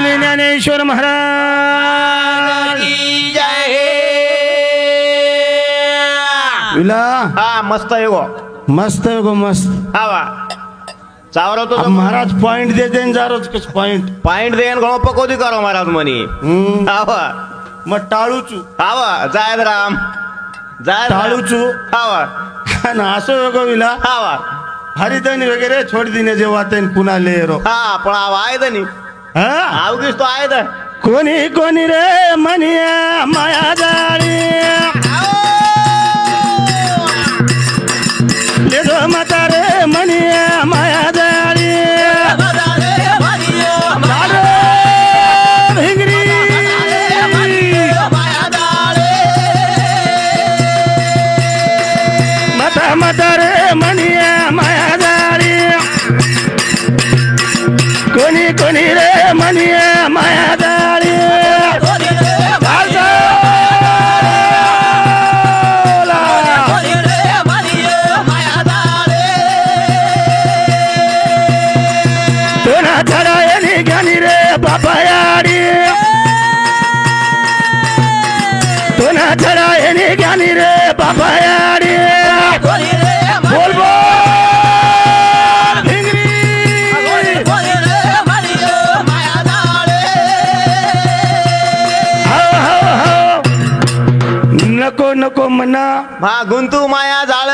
माऊली ज्ञानेश्वर महाराज की जय. विला हा मस्त आहे गो. मस्त आहे गो मस्त. हा वा चावरो तो महाराज पॉइंट देते न जारोच कस पॉइंट देन गो पकोदी करो महाराज मनी. हा वा मग टाळूचू. हा वा जायद राम जायद टाळूचू. हा वा ना असो गो विला. हा वा हरिधनी वगैरे छोड़ दिने जेव्हा ते पुन्हा लेरो. हा पण आहे नी हा आवगीस तो आहे. कोणी कोणी रे मनिया माया जाळी लेदो माता रे मनिया माया जाळी भिंगरी माता माता रे मनिया माया जाळी कोणी कोणी रे मनिया माया जाळी बाबायाडी तो ना चढा येणे ज्ञानी रे बाबायाडी बोल बोल भिंगरी नको नको मना हा गुंतू माया जाळ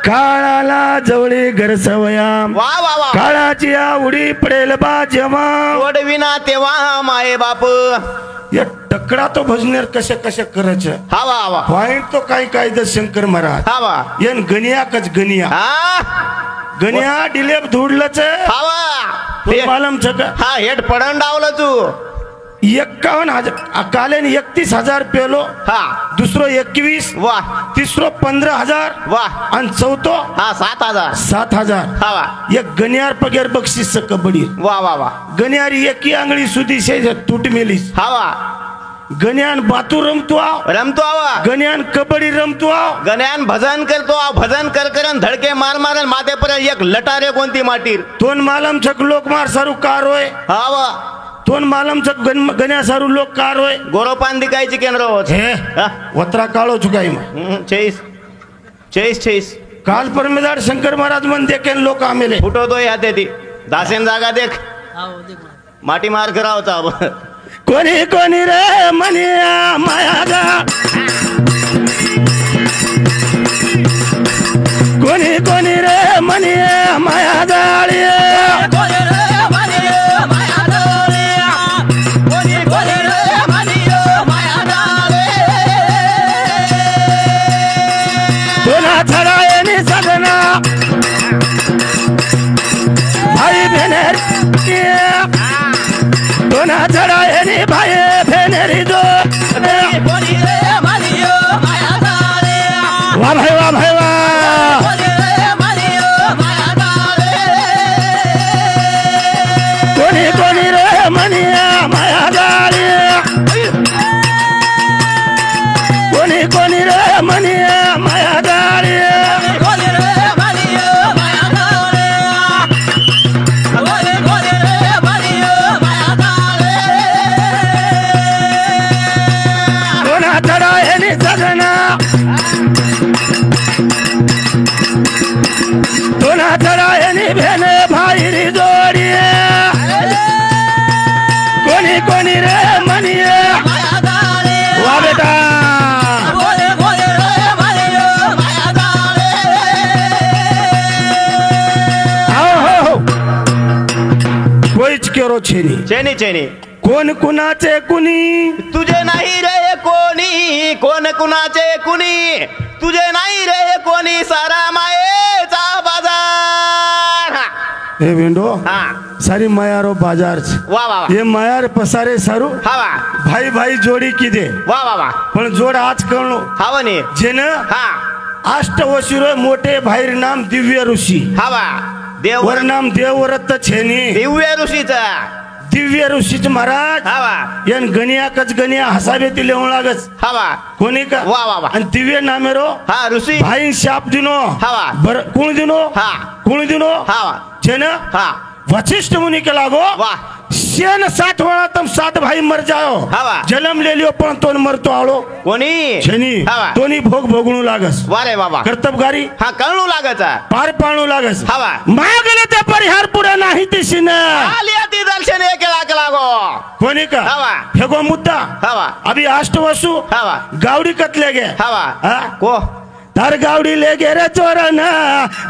काळाला जवळी घर सवया वा वा वा काळाची आवडी पडेल बा जेव्हा विना तेव्हा माये बाप या टकडा तो भजनेर कशा कशा करायचं. हवा हवा पॉइंट तो काही काय तर शंकर महाराज हवा येन गनिया कच गनिया गनिया डिलेप धुडलच हवा मालम छक हा हेड पडण डावलं तू 51,000 कालेन 31,000 पेलो. हा दुसरो 21 वा तिसरो 15,000 वा आणि चौथो हा 7,000 7,000 हवा एक गनियार पगेर बक्षीस कबड्डी वा वा वा गनियार एकी आंगळी सुधी शे तूट मेलीस. हवा गण्यान बातू रमतो रमतो आवा गण्यान कबड्डी रमतो गण्यान भजन करतो भजन कर धडके मार मार माथे पर एक लटारे कोणती माटीर तोन मालम छक लोक मार सारू कार होय. हवा तोन मालम छक गण्या सारू लोक कार होय. गोरोपान दिकायची केंद्र होत हे वत्रा काळो चुकाई मग 46 काल परमेदार शंकर महाराज मन देखेन लोक आमेले फुटवतो ह्या ते दासेन जागा देख माटी मार करावता कोणी कोणी रे मनिया मायागा कोणी कोणी रे मनिया माया जाळी दोना छडायनी सदना भाई बहनेर दोना छडायनी भाई बहनेरी दो वाह भाई वाह भाई वाह कोणी कोणी रे मनिया माया जाळी कोणी कोणी रे मनिया माया जाळी दोना चढायनी सजना दोना चढायनी भेने भाईरी जोडी कोणी कोणी रे मनिया वा बेटा कोईच केरो छेनी चेनी कोण कुणाचे कुणी तुझे नाही रे कोणी कोण कुणाचे कुणी तुझे नाही रे कोणी सारा मायेचा बाजार हे विंडो हा सारी मायारो बाजार वा वा ये मायार पसारे सारू हा वा भाई भाई जोडी किदे वा वा वा पण जोड आज कळलो हवा ने जेन हा अष्टवशिरो मोठे भाईर नाम दिव्य ऋषी हवा देव वर नाम देवव्रत छेनी दिव्य ऋषीचा दिव्य ऋषीच महाराज हवा यान गनिया कच गनिया हसाबेती लेवण लागच हवा कोणी का वा वा वा आणि दिव्य नामेरो हा ऋषी भाई शाप दिनो हवा बर कोण दिनो हा कोण दिनो हवा जेन हा वशिष्ठ मुनी के लागो वा शेन 7 वेळा तुम 7 भाई मर जाओ हवा. जन्म ले लियो पण तो मरतो आळो कोणी छेनी हवा. तोनी भोग भोगणू लागस वारे बाबा कर्तबगारी हा कळू लागायचा पार पाळणू लागस हवा. मागले ते परिहार पुढे नाही दिसीन आली ती दर्शन एक लाख लागो कोणी का हवा. हेगो मुद्दा हवा अभी अष्टवसु हवा गावडी कतले गे हवा हा? को तार गावडी ले गे रे चोरन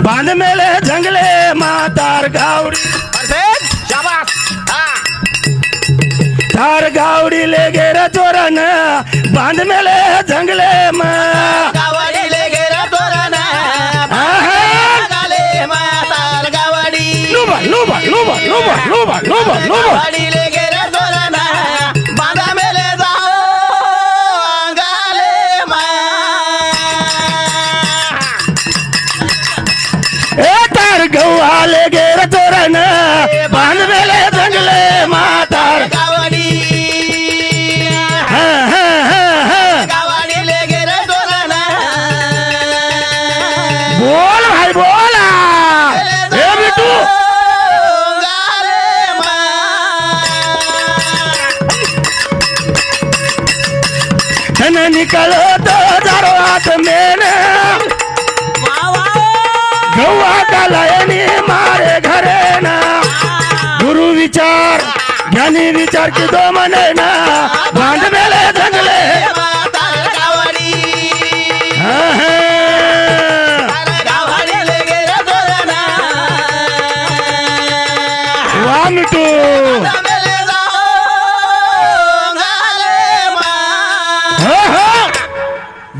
बांध मेले जंगले मा तार गावडी परफेक्ट शाबास हा तार गावडी ले गे रे चोरन बांध मेले जंगले मा गावाडी ले गेला तोरण गाले मातार गावाडी लुबा लुबा लुबा लुबा लुबा लुबा लुबा गावाडी ले गेला तोरण बांधा मेले जाओ गाले मा ए तार गौआ ले गे रे चोरन बांध मेले जंगले मा तार गावाडी हा हा हा हा गावाडी ले गेला तोरण बोल भाई बोला ए बिटू गाले मा धन निकलो तो दरवात मेन गौआ का लायनी मारे घरे ना गुरु विचार ज्ञानी विचार की दो मने ना बांध मेले जंगले मातार गावाडी हाँ, हाँ। गावाडी ले गेला तोरण वाह मिटू मेले जाओ गाले मा हाँ, हाँ।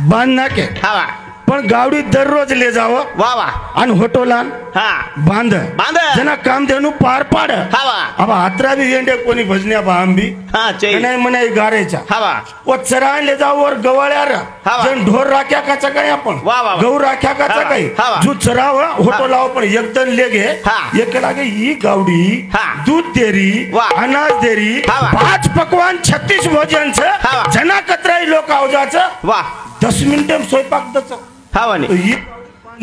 बांध ना के हवा पण गावडी दररोज ले जावं वा वा आणि होटोलान हा बांध बांध. जना काम देणू पार पाड हवा अब हात्रा भी येंडे कोणी भजन्या बांबी हा चैन नाही म्हणे गारेच्या हवा वो चरान ले जाओ और गवाळ्यार हवा. जण ढोर राख्या काचा काय आपण वा, वा, वा. गहू राख्या काचा हवा, काय हवा. जो चराव होटो लाव पण एकदम ले गे हा. एक लागे ही गावडी हा. दूध देरी वा. अनाज देरी हवा. 5 पकवान 36 भोजन हवा. जना कतराई लोक आवजाचं वा 10 मिनिटं स्वयंपाक दच हवा तो नाही ही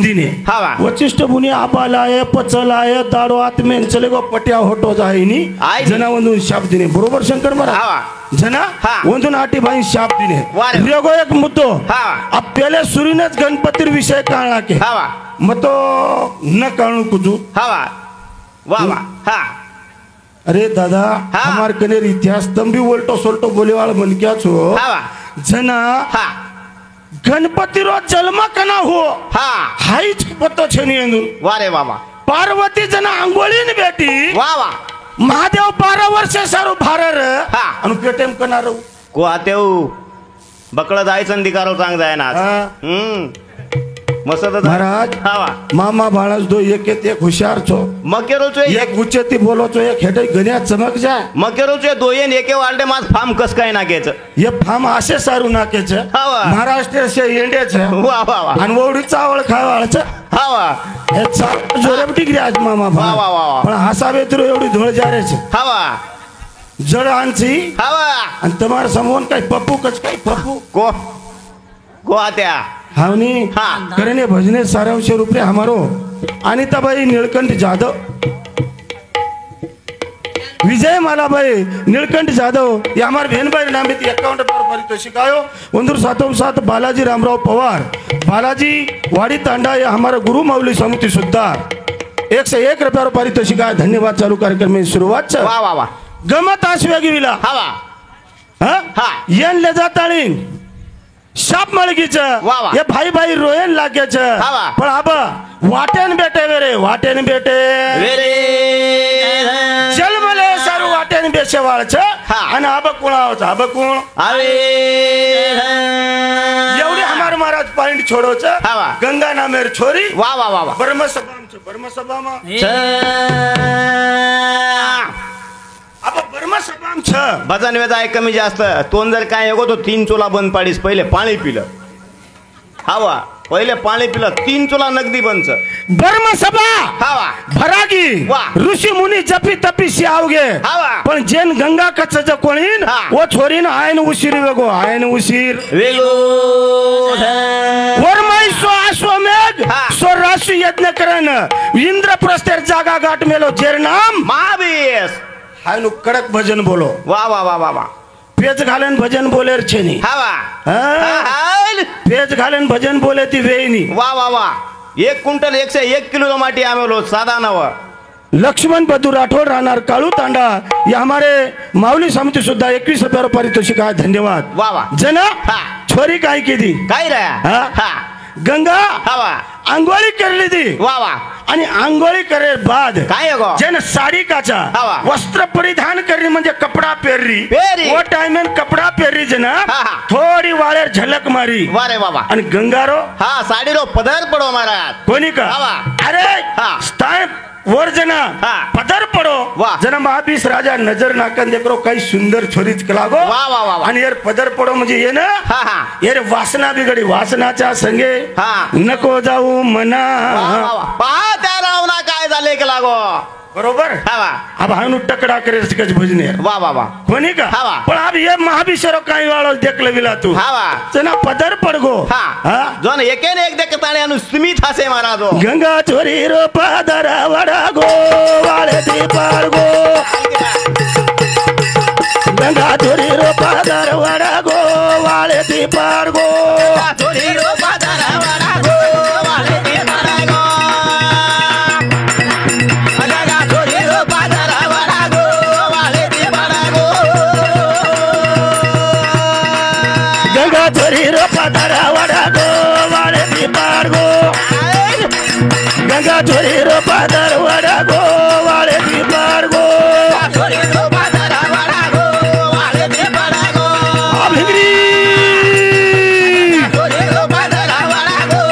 दिने हवा वचिष्ठ बुनी आबालाय पचलाय दाडो आत्मेन चले गो पट्या होटो जायनी आय. जना वंदून शाप दिने बरोबर शंकर मरा हवा जना हा. वंदून आटी भाई शाप दिने वारे. रेगो एक मुद्दो हा. अब पहले सुरीनच गणपतिर विषय काढला के हवा मतो न काढू कुजू हवा वा वा हा अरे दादा हा. हमार कनेर इतिहास तंबी उलटो सोलटो बोलेवाळ मन क्या छो हवा जना हा गणपति रो जन्म कना हो हा हाईच पत्तो छेनी अंदून वारे बाबा पार्वती जना आंघोळीन बेटी वा वा महादेव 12 वर्ष सारू भारर हा. आणि पेटेम कनार को आतेऊ बकळ जायचं दिकारो चांग जाय ना मस्त महाराज हवा मामा बाळास दो एक हुशार छो मकेरोचे एक उच्चती बोलो छो एक हेडे गण्या चमक जा मकेरोचे दोयेन एके वाल्डे मास फार्म कस काय नाकेच ये फाम असे सारू नाकेच हवा. महाराष्ट्र से येंडेच वा वा वा आणि ववडी चावळ खावाळच हवा हे चावळ जोरे टिकरी आज मामा वा, वा, वा, वा. पण हसावे तर एवढी धोळ जारेच हवा जड आणची हवा आणि तुम्हार समोन काय पप्पू कच काय पप्पू को को आत्या हावनी हा. करने भजने सारांश रूपे हमारो अनिताबाई नीलकंठ जाधव विजय मालाबाई नीलकंठ जाधव ये हमारे बहन भाई नाम भी 51 पर पारितोषिक आयो 7 बालाजी रामराव पवार बालाजी वाड़ी तांडा ये हमारा गुरु मौली समिति सुद्धार 101 रुपया पारितोषिक आहे धन्यवाद चालू कार्यक्रम में सुरुवात वा वा वा गमत आसवेगी विला हवा हा हा. येन ले जाताळी शाप मळगीच वा वा. हे भाई भाई रोयन लाग्याच हा वा. पण आब वाटेन बेटे वेरे वाटेन बेटे वेरे जन्मले सारू वाटेन बेसे वाळच हा. आणि आब कुणावच आब कुण आवे एवढे हमार महाराज पॉइंट छोडोच हा वा. गंगा नामेर छोरी वा वा वा वा ब्रह्मसभामा अब ब्रह्मसभाम छ भजन वेद आहे कमी जास्त तोंड जर काय येगो तो 3 चुला बंद पाडीस पहिले पाणी पिलं हवा पहिले पाणी पिलं 3 चुला नगदी बंच ब्रह्मसभा हवा भरागी वा. ऋषी मुनी जपी तपी आवगे हवा. पण जेन गंगा कच्च कोणीन हा. वो छोरीन आयन उशीर वेगो आयन उशीर वेगो वरमाई सो अश्वमेघ हा. सो राशि यज्ञ करन इंद्रप्रस्थेर जागा गाठ मेलो जेर नाम महावीर हाय नु कडक भजन बोलो वा वा वा वा वा पेच घालन भजन बोलेर छेनी हवा हा? पेच घालन भजन बोले ती वेईनी वा वा वा 1 क्विंटल 101 किलो माटी आमेलो साधा नव लक्ष्मण बद्दू राठौड़ राहणार काळू तांडा या हमारे माऊली समिती सुद्धा 21 रुपये पारितोषिक आहे धन्यवाद वा वा जना हा. छोरी काय केली काय रे हा? हा गंगा हवा आंघोळी करली ती वा वा आणि आंघोळी करे बाद काय गो जन साडी काचा हवा. वस्त्र परिधान करणे म्हणजे कपडा पेरली पेरी. वो टाइम कपडा पेरली जना हा, हा. थोडी वाळेर झलक मारी वा रे बाबा आणि गंगारो हा साडीरो पदर पडो महाराज कोणी का हवा. अरे हा. स्थान वर जना हा. पदर पडो वाह. जना महाबीस राजा नजर नाकन देखरो काही सुंदर छोरीच लागो वा वा वा वा आणि यार पदर पडो म्हणजे ये ना हा हा यार वासना बिघडी वासनाच्या संगे हा. नको जाऊ मना वा वा वा पहा त्या रावणा काय झाले की लागो बरोबर हवा अब हानु टकड़ा करे कच भजने वा वा वा कोणी का हवा. पण अब ये महाभिषेक काही वाळो देखले विला तू हवा जना पदर पडगो हा जोन एकेन एक देखताने अनु स्मित हसे महाराजो गंगा चोरी रो पदर वडा गो वाळे दी पारगो गंगा चोरी रो पदर वडा गो वाळे दी पारगो थोडी रो पदर वडा गो वाळे दी पारगो गंगा थोडी रो पदर वडा गो वाळे दी पारगो गंगा चोरी रो पदर वडा गो वाळे दी पारगो गंगा चोरी रो पदर वडा गो वाळे दी पारगो थोडी रो पदर वडा गो वाळे दी पारगो भिंगरी थोडी रो पदर वडा गो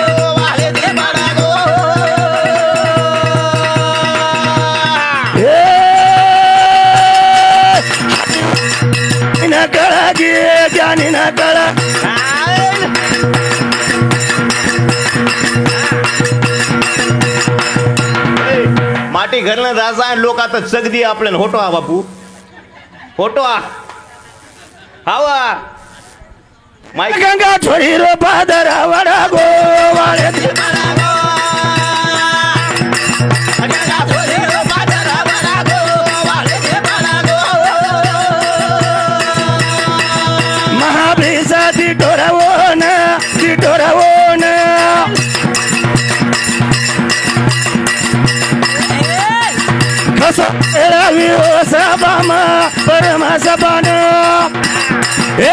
वाळे दी पारगो न कळा गे ज्ञानी न कळा माटी घरनं जायचं आहे लोक आता चगदी आपल्याला होतो हा बापू होतो हवा माईक गंगा छोरी रो पादर वडा गो वाळे दी महाभिसा दी डोरावोन कसा एळावी ओ सभामा परमा सभान ए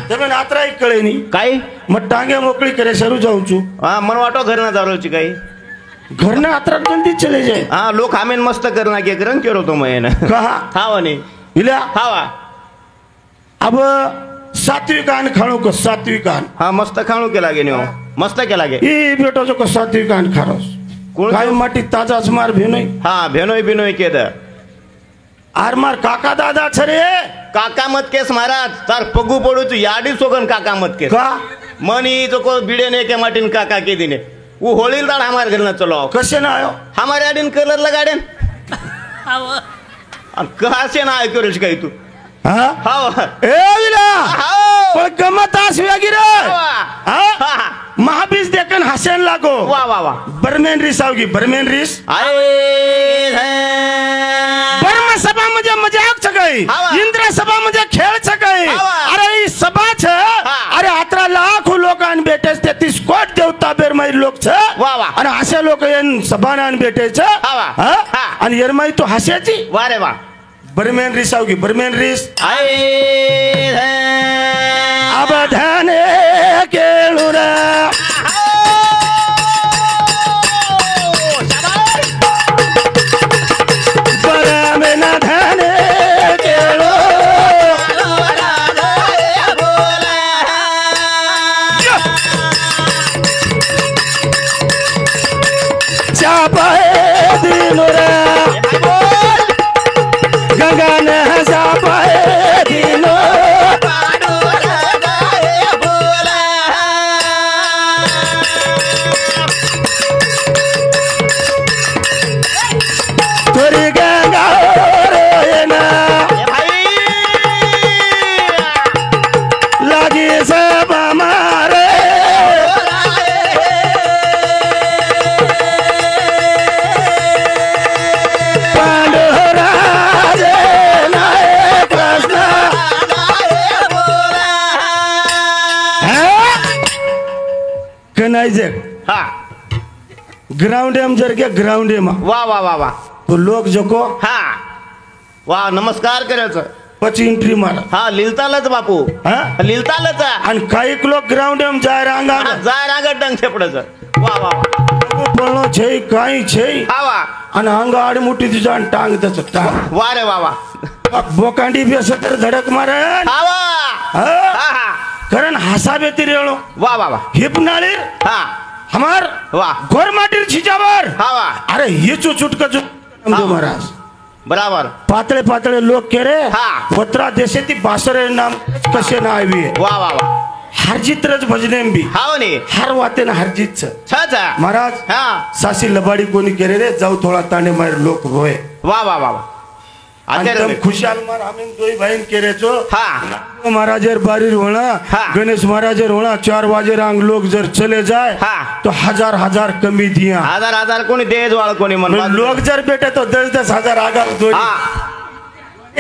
તમે નાત્રા એક કળે ની काय મત ટાંગે મોકળી કરે શરૂ જાઉં છું हा मन वाटो घरनं जारोची काही ઘરના આત્રા જલ્દી ચલે જાય हा लोक आमेन मस्त करणं की रंग केलो तो मग कहा हावा नाही इला हावा अब सात्विकान खाणो को सात्विकान हा मस्त खाणू केला गे न्यो मस्त केला गे ई बेटो जो को सात्विकान खारोस कोण काय माटी ताजा स्मार भेनोय हा भेनोय बिनोय केद आर मार काका दादा छरे काका मत केस महाराज तार पगू पडूच याडी सोगन काका मत केस का मनी तो को बिडे ने के माटिन काका के दिने वो होळील दाड हमारे घर न चलो कसे ना आयो हमारे आडीन कलर लगाडेन आणि कहासे ना आय करेल काही तू हा हाव ए विला हाव पण गमत आस वेगी रे हा. हा महाबीज देखन हसन लागो वा वा वा बर्मेन रिस आवगी बर्मेन रिस आए ब्रह्म सभा म्हणजे मजाक छकई हावा. इंद्र सभा म्हणजे खेळ छकई हावा. अरे ई सभा छ हा. अरे 11 लाख लोकांन भेटे 33 कोट देवता बेरमाई लोक छ वा वा. आणि असे लोक येन सभानान भेटे छ हावा. हा? हा. आणि येरमाई तो हस्याची वा रे वा बर्मेन रिस आवगी बर्मेन रिस आए अवधाने केळुरा बरमेन धाने केळो चापाए दिनुरा गगन चापाए दिनो तोरी गंगा रे हा ग्राउंड एम जर के ग्राउंड एम वा वा वा वा तो लोक जको हा वा नमस्कार करायचं પછી एंट्री मार हा लिलतालच बापू हा लिलतालच आणि काही लोक ग्राउंड एम जाय रांगा जाय रांगत डंग थेपडायचं वा वा वा पळणो છે કાઈ છે हा वा અને આંગા આડી મુઠ્ઠી થી જાણ ટાંગ દસ ટાંગ वा रे वा वा બોકાંડી બેસે तर धडक मारे हा वा हा हा हा कारण हासा बेती रेळो वा वा वा हिपनाळी हा हमार वा गोर माटीर छिजावर हा वा अरे हे चुटक चुटक महाराज बराबर पातळे पातळे लोक के रे हा. पत्रा देशे ती बासरे नाम कसे ना आवी वा वा वा हरजित्रच भजने बी हाव नी हार वाते ना हरजितच छा महाराज हा सासी लबाडी कोणी केरे रे जाऊ थोडा तांडे मार लोक रोय वा वा वा वा आणि आचार्य तम खुशाल मार आम्ही दोई बहीण केरे चो हा महाराजेर बारी रोणा हा. गणेश महाराजेर रोणा 4 वाजे रांग लोग जर चले जाए हा. तो हजार हजार कमी दिया हजार हजार कोणी देज वाळ कोणी म्हणून लोग जर बेटे तो 10-10 हजार आगा दोई हा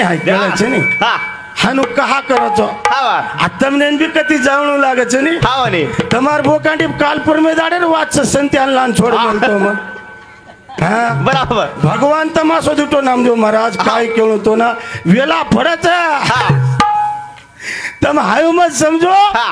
हाय कळायचं नाही हा हानु कहा करतो हा वा आ તમને બી કતી જાવણું લાગે છે ની हाव नी તમાર બોકાંડી કાલપુર મે દાડે વાત સંત્યાન લાન છોડ બોલતો મન હા बराबर ભગવાન તમાસો દુટો નામદેવ મહારાજ કાઈ કેવું તો ના વેલા ફરે છે हा તમે હાયો મત સમજો હા.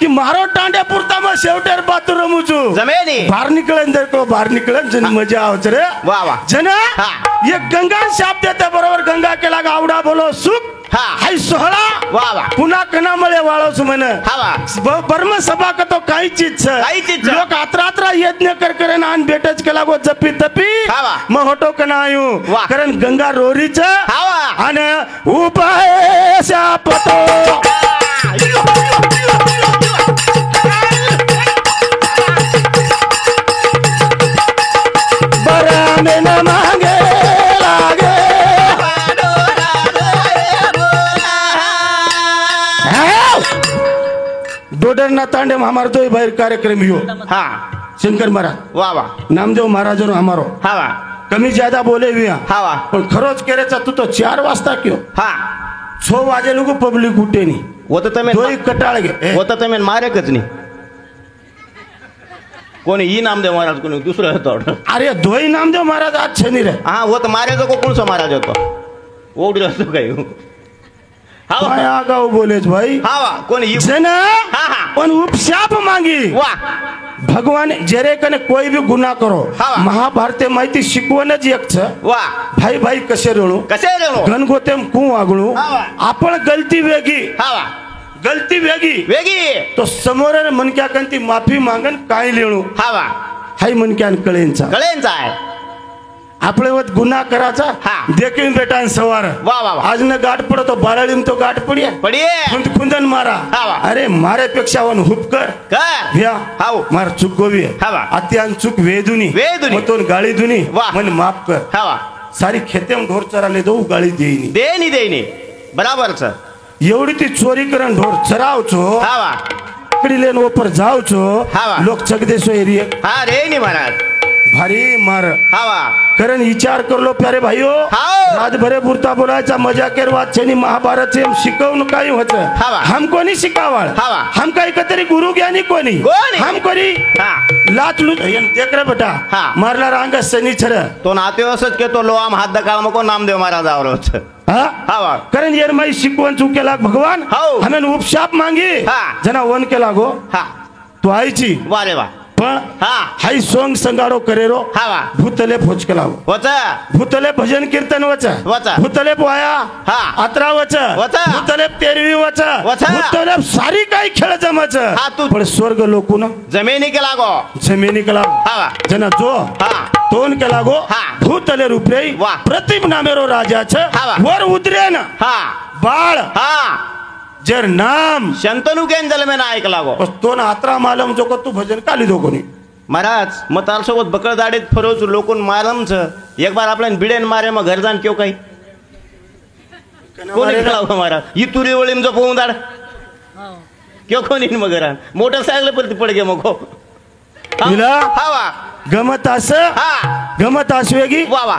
કે મારો ટાંડે પૂરતામાં શેવટેર બાતું રમું છું जमेनी બહાર નીકળે અંદર કો બહાર નીકળે જન મજા આવે છે રે वा वा जना हा. ये गंगा शाप देते बरोबर गंगा केला आवडा बोलो सुख हा हाय सोहळा वा वा पुन्हा कना मळे वाळोस म्हण हा वा बर्म सभा का तो काही चीज छ काही चीज छ. लोक आत्रात्रा यज्ञ कर करे आन बेटच केला गो जपी तपी हा वा. मग होटो कना आयु वा. कारण गंगा रोरी छ हा वा आणि उपाय शापतो बरा में न मांगे लागे डोडरना तांडे हमारो तो बाहेर कार्यक्रम यो हा शंकर महाराज वा वा नामदेव महाराज हमारो हा वा कमी ज्यादा बोले हुआ हा वा पण खरोच केरेचा तू तो 4 वाजता क्यों हा 6 वाजे लोग पब्लिक उठे नहीं होतं तुम्ही दोई कटाळ गे होतं तुम्ही मारेकच नाही कोणी ही नामदेव महाराज कोणी दुसरं होतं अरे दोई नामदेव महाराज आज छनी रे हा होत मारायचं को कोणचा महाराज होतो ओढ असतो काही हा वा. काय आगाऊ बोलेच भाई हा वा कोणी ही जना हा हा पण उपशाप मांगी वा भगवान जेरे कने कोई भी गुन्हा करो हा. महाभारते माहिती शिकवणच एक छ वा भाई भाई कसे रेणू कसे रेणू घनगोतेम कू वागणू हा. आपण गलती वेगी हा वा गलती वेगी वेगी तो समोर मनक्या कंती माफी मागन काय लेणू हा वा हाय मनक्यान कळेंचा कळेंचा आहे आपले वत गुन्हा करायचा हा. देखील बेटा सवार वा वा वा आज न गाठ पडतो बाळाळीम तो गाठ पडिया पडिये खुंदन मारा हा वा. अरे मारे पेक्षा वन हुपकर कर भ्या हाव. मार चूक गोवी हा वा. अत्यान चूक वेदुनी वेदुनी. मतोन गाळी दुनी वा. मन माफ कर हा वा सारी खेतेम ढोर चराले दो गाळी देईनी देनी देनी बराबरच एवढी ती चोरी करण ढोर चरावचो हा वा इकडी लेन ओपर जावचो हा वा. लोक चगदेसो एरिये हा रे नी महाराज भारी मार हा वा कारण विचार करलो प्यारे भाईओ हाव. रातभरे पुरता बोलायचा मजा केर वाद छेनी महाभारत से शिकवून काही होत हावा. हम कोणी शिकावाळ हावा. हम काही कतरी गुरु ज्ञानी कोणी कोणी? हम कोणी हा लाच लूट देख रे बेटा हा. मारला रांग सनी छर तो नाते असच के तो लो आम हात दकाळ मको नामदेव महाराज आवरोच हा हा वा कारण येर माई शिकवण चुकेला भगवान हाव. हमें उपशाप मांगी हा. जना वन केला गो हा तू आईची वा रे वा पण हा हाई सोंग संगाडो करेरो हा वा भूतले फोच केला गो होच भूतले भजन कीर्तन वच वच. भूतले पोया हा. अत्रा वच वच. भूतले तेरवी वच वच. भूतले सारी काही खेळ जमच हा, तू- पण स्वर्ग लोकून जमिनी के लागो जमिनी केला हा वा जना जो हा तोन केला गो हा. भूतले रूपरे वा. प्रतिम नामेरो राजाच हा वा. वर उद्रेन हा बाळ हा जर नाम शंतनु केन जलमे ना ऐक लागो बस तो ना आत्रा मालम जो को तू भजन काली दो कोणी महाराज मग तारसोबत बकळ दाडीत फरोच लोकून मारमच एक बार आपल्यान बिडेन मारे मग घर जाण क्यों काही कोणी खेळावं महाराज ही तुरी वळीम जो पोहून दाड क्यों कोणी मग घरान मोटरसायकल परती पडगे मग हो हिला? हा वा गमत अस हा गमत असवेगी वा वा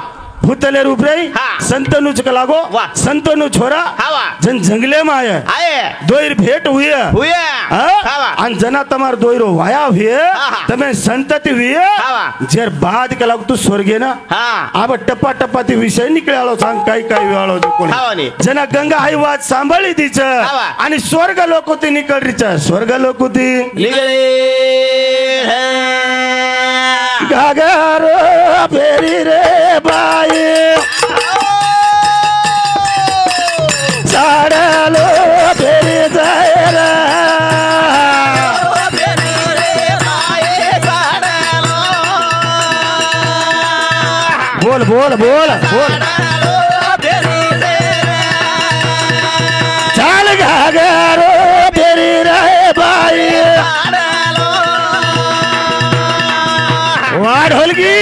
भूतले रूपरे हा. संतनु लागो वा. संतनु छोरा हावा जन जंगले में आया आहे दोयर भेट हुई हुया हावा आणि जना तमार दोयरो वाया हुए हा. तमे संतति हुए हावा. जर बाद के लाग तू स्वर्गे ना हा अब टप्पा टप्पा ते विषय निकळे आलो सांग काय काय वेळो हावा नी. जना गंगा आई वाद सांभाळी तिच हावा. आणि स्वर्ग लोक होती निकळरीच स्वर्ग लोक होती निगळे गागर फेरी रे बाई साडलो फेरी जाय रे बोल बोल बोल बोल चाल गागर फेरी रे बाई वाढ होलगी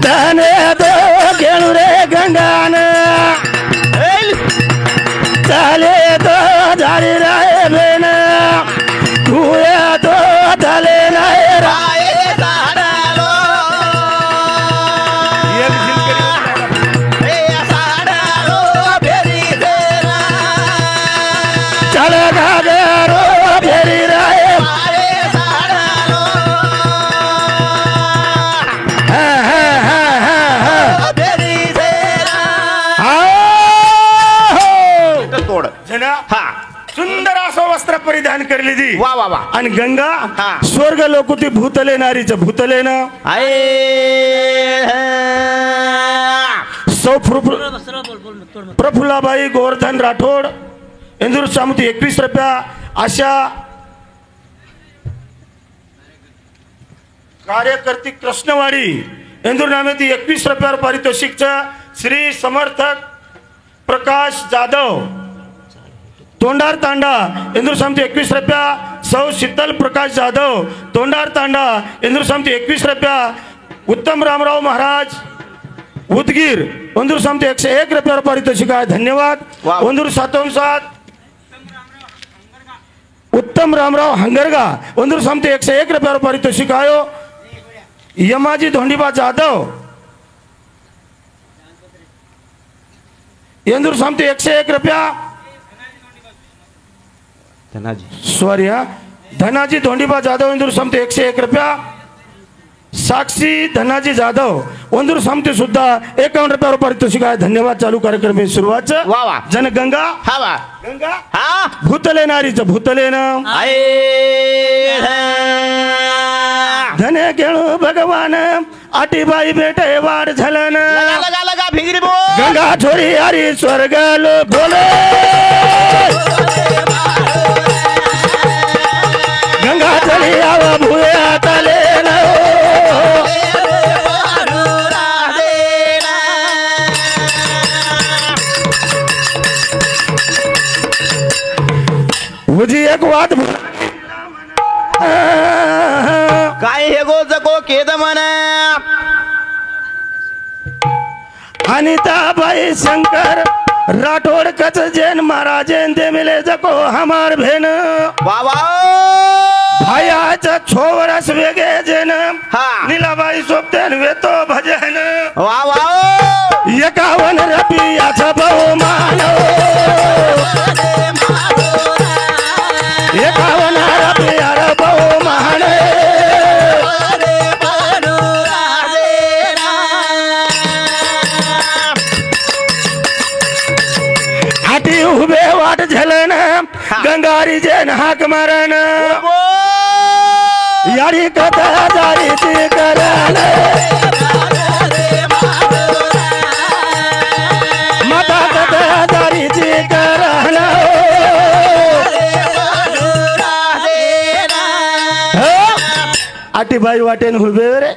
धने तो गेणू रे गंगान चाले तो झाली राय बेन धुया तो झाले नाही राय चल गागरो फेरी राय तोड जना हा सुंदर असं वस्त्र परिधान करली ती वा वा वा आणि गंगा हा. स्वर्ग लोकुती भूतले नारीच भूतले ना आहे सौ प्रफुल्लाबाई गोवर्धन राठोड इंदूर सामुती 21 रुपया अशा कार्यकर्ती कृष्णवाडी इंदूर नामेती 21 रुपयावर पारितोषिक श्री समर्थक प्रकाश जाधव तोंडार तांडा इंदूर सामती 21 रुपया सौ शीतल प्रकाश जाधव तोंडार तांडा इंदूर सामती 21 रुपया उत्तम रामराव महाराज उदगीर इंदूर सामती 101 रुपयावर पारितोषिक आहे धन्यवाद वा. इंदूर 7 उत्तम रामराव हंगरगा इंदूर सामती 101 रुपयावर पारितोषिक आयो यमाजी धोंडीबा जाधव इंदूर सामती 101 रुपया सॉरी हा धनाजी धोंडीबा जाधव इंदूर सामती 101 रुपया साक्षी धनाजी जाधव इंदूर सामती सुद्धा 51 रुपयावर पारितोषिक आहे धन्यवाद चालू कार्यक्रम सुरुवात वा वा जनगंगा हा वा गंगा हा भूतले नारीच भूतले ना आहे धने केळू भगवान आटीबाई बेटे वाढ झालं लगा लगा लगा भिंगरी बोल गंगा छोरी हरी स्वर्ग बोले गंगा चली आवा भूया तले न मुझी एक बात काय हे गो जको केद मन अनिताबाई शंकर राठोड कच जैन महाराजेन दे मिले जको हमार भेन वा वा भायाचा 6 वर्ष वेगे जैन हा. नीलाबाई सोबतेन वेतो भजन वा वा 51 रुपयाचा बहुमान 51 रुपयाचा बहुमान आटी उभे वाट झलन गंगारी जैन हाक मारन यारी कथा जारी ती करन माता कथा जारी ती करन आटीबाई वाटेन उभे रे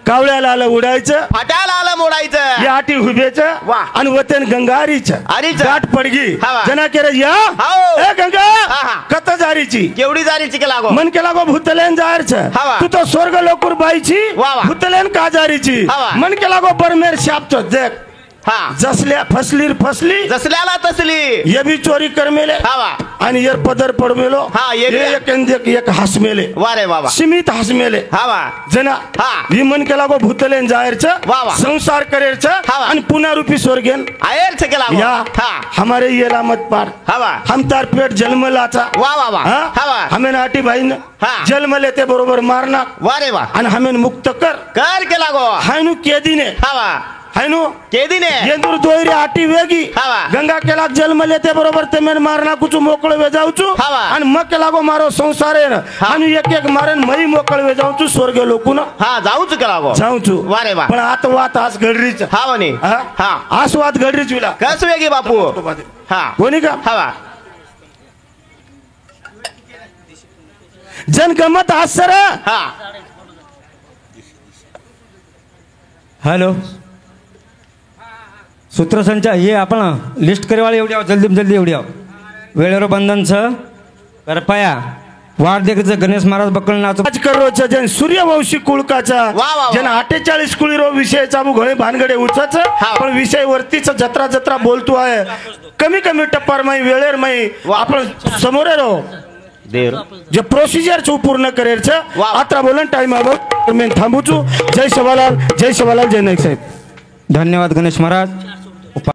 कावळ्याला आलं उडायचं फाट्याला आलं मोडायचं या आटी हुबेच वा. आणि वतन गंगारीच आरीचं. गाठ पडगी हावा. जना केरे या हाव. ए गंगा हा, हा. कत जारीची केवढी जारीची के लागो मन केला गो भूतलेन जारच हावा. तू तो स्वर्ग लोकुर बाईची वा, वा. भूतलेन का जारीची हावा. मन केला गो परमेर शापच देख हा. जसल्या फसली जसल्याला तसली ये भी चोरी कर मेले हवा आणि यर पदर पड मेलो हा, ये बी- एक हस मेले वारे बाबा सीमित हस मेले हवा जना हा. विमन केला गो भूतलेन जायरच वा वा. संसार करेरच हा वा. आणि पुन्हा रूपी स्वर्गेन आयर छकेला या हा हमारे ये लामत पार हवा हम तार पेट जन्म लाचा वा वा वा हा? हवा हमें नाटी भाई हा. जन्म लेते बरोबर मारना वारे वा आणि हमें मुक्त कर कर केला गो हायनु केदीने हवा हायनु केदीने येंदूर दोयरे आटी वेगी हा वा. गंगा केला जन्म लेते बरोबर ते मेन मारना कुछ मोकळ वे जाऊचू हा वा. आणि मग केला गो मारो संसार आहे आणि एक एक मारन मई मोकळ वे जाऊचू स्वर्ग लोकून हा जाऊच केला गो जाऊचू वारे वा पण आता वात आज घडरीच हा वनी हा आस वात घडरीच विला कस वेगी बापू हा कोणी का हवा जन गमत आज सर हा हॅलो सूत्रसंचा ये आपण लिस्ट करेवाळे एवढी आहो जल्दी एवढी आहो वेळेवर बंधन छ कृपया वाढ देखील गणेश महाराज बक्कळ नाचो राजकरोचा जन सूर्यवंशी कुळकाचा वा, वा. जन 48 कुळीरो विषय चाबू घोळे भानगडे उचाच हा. पण विषय वरतीच जत्रा बोलतो आहे कमी टप्पार माई वेळेर माई वा. आपण समोर राहो देर जे प्रोसिजर छो पूर्ण करेर वा. आता बोलन टाइम आबो मी थांबूचू जय शवालाल जय नाईक साहेब धन्यवाद गणेश महाराज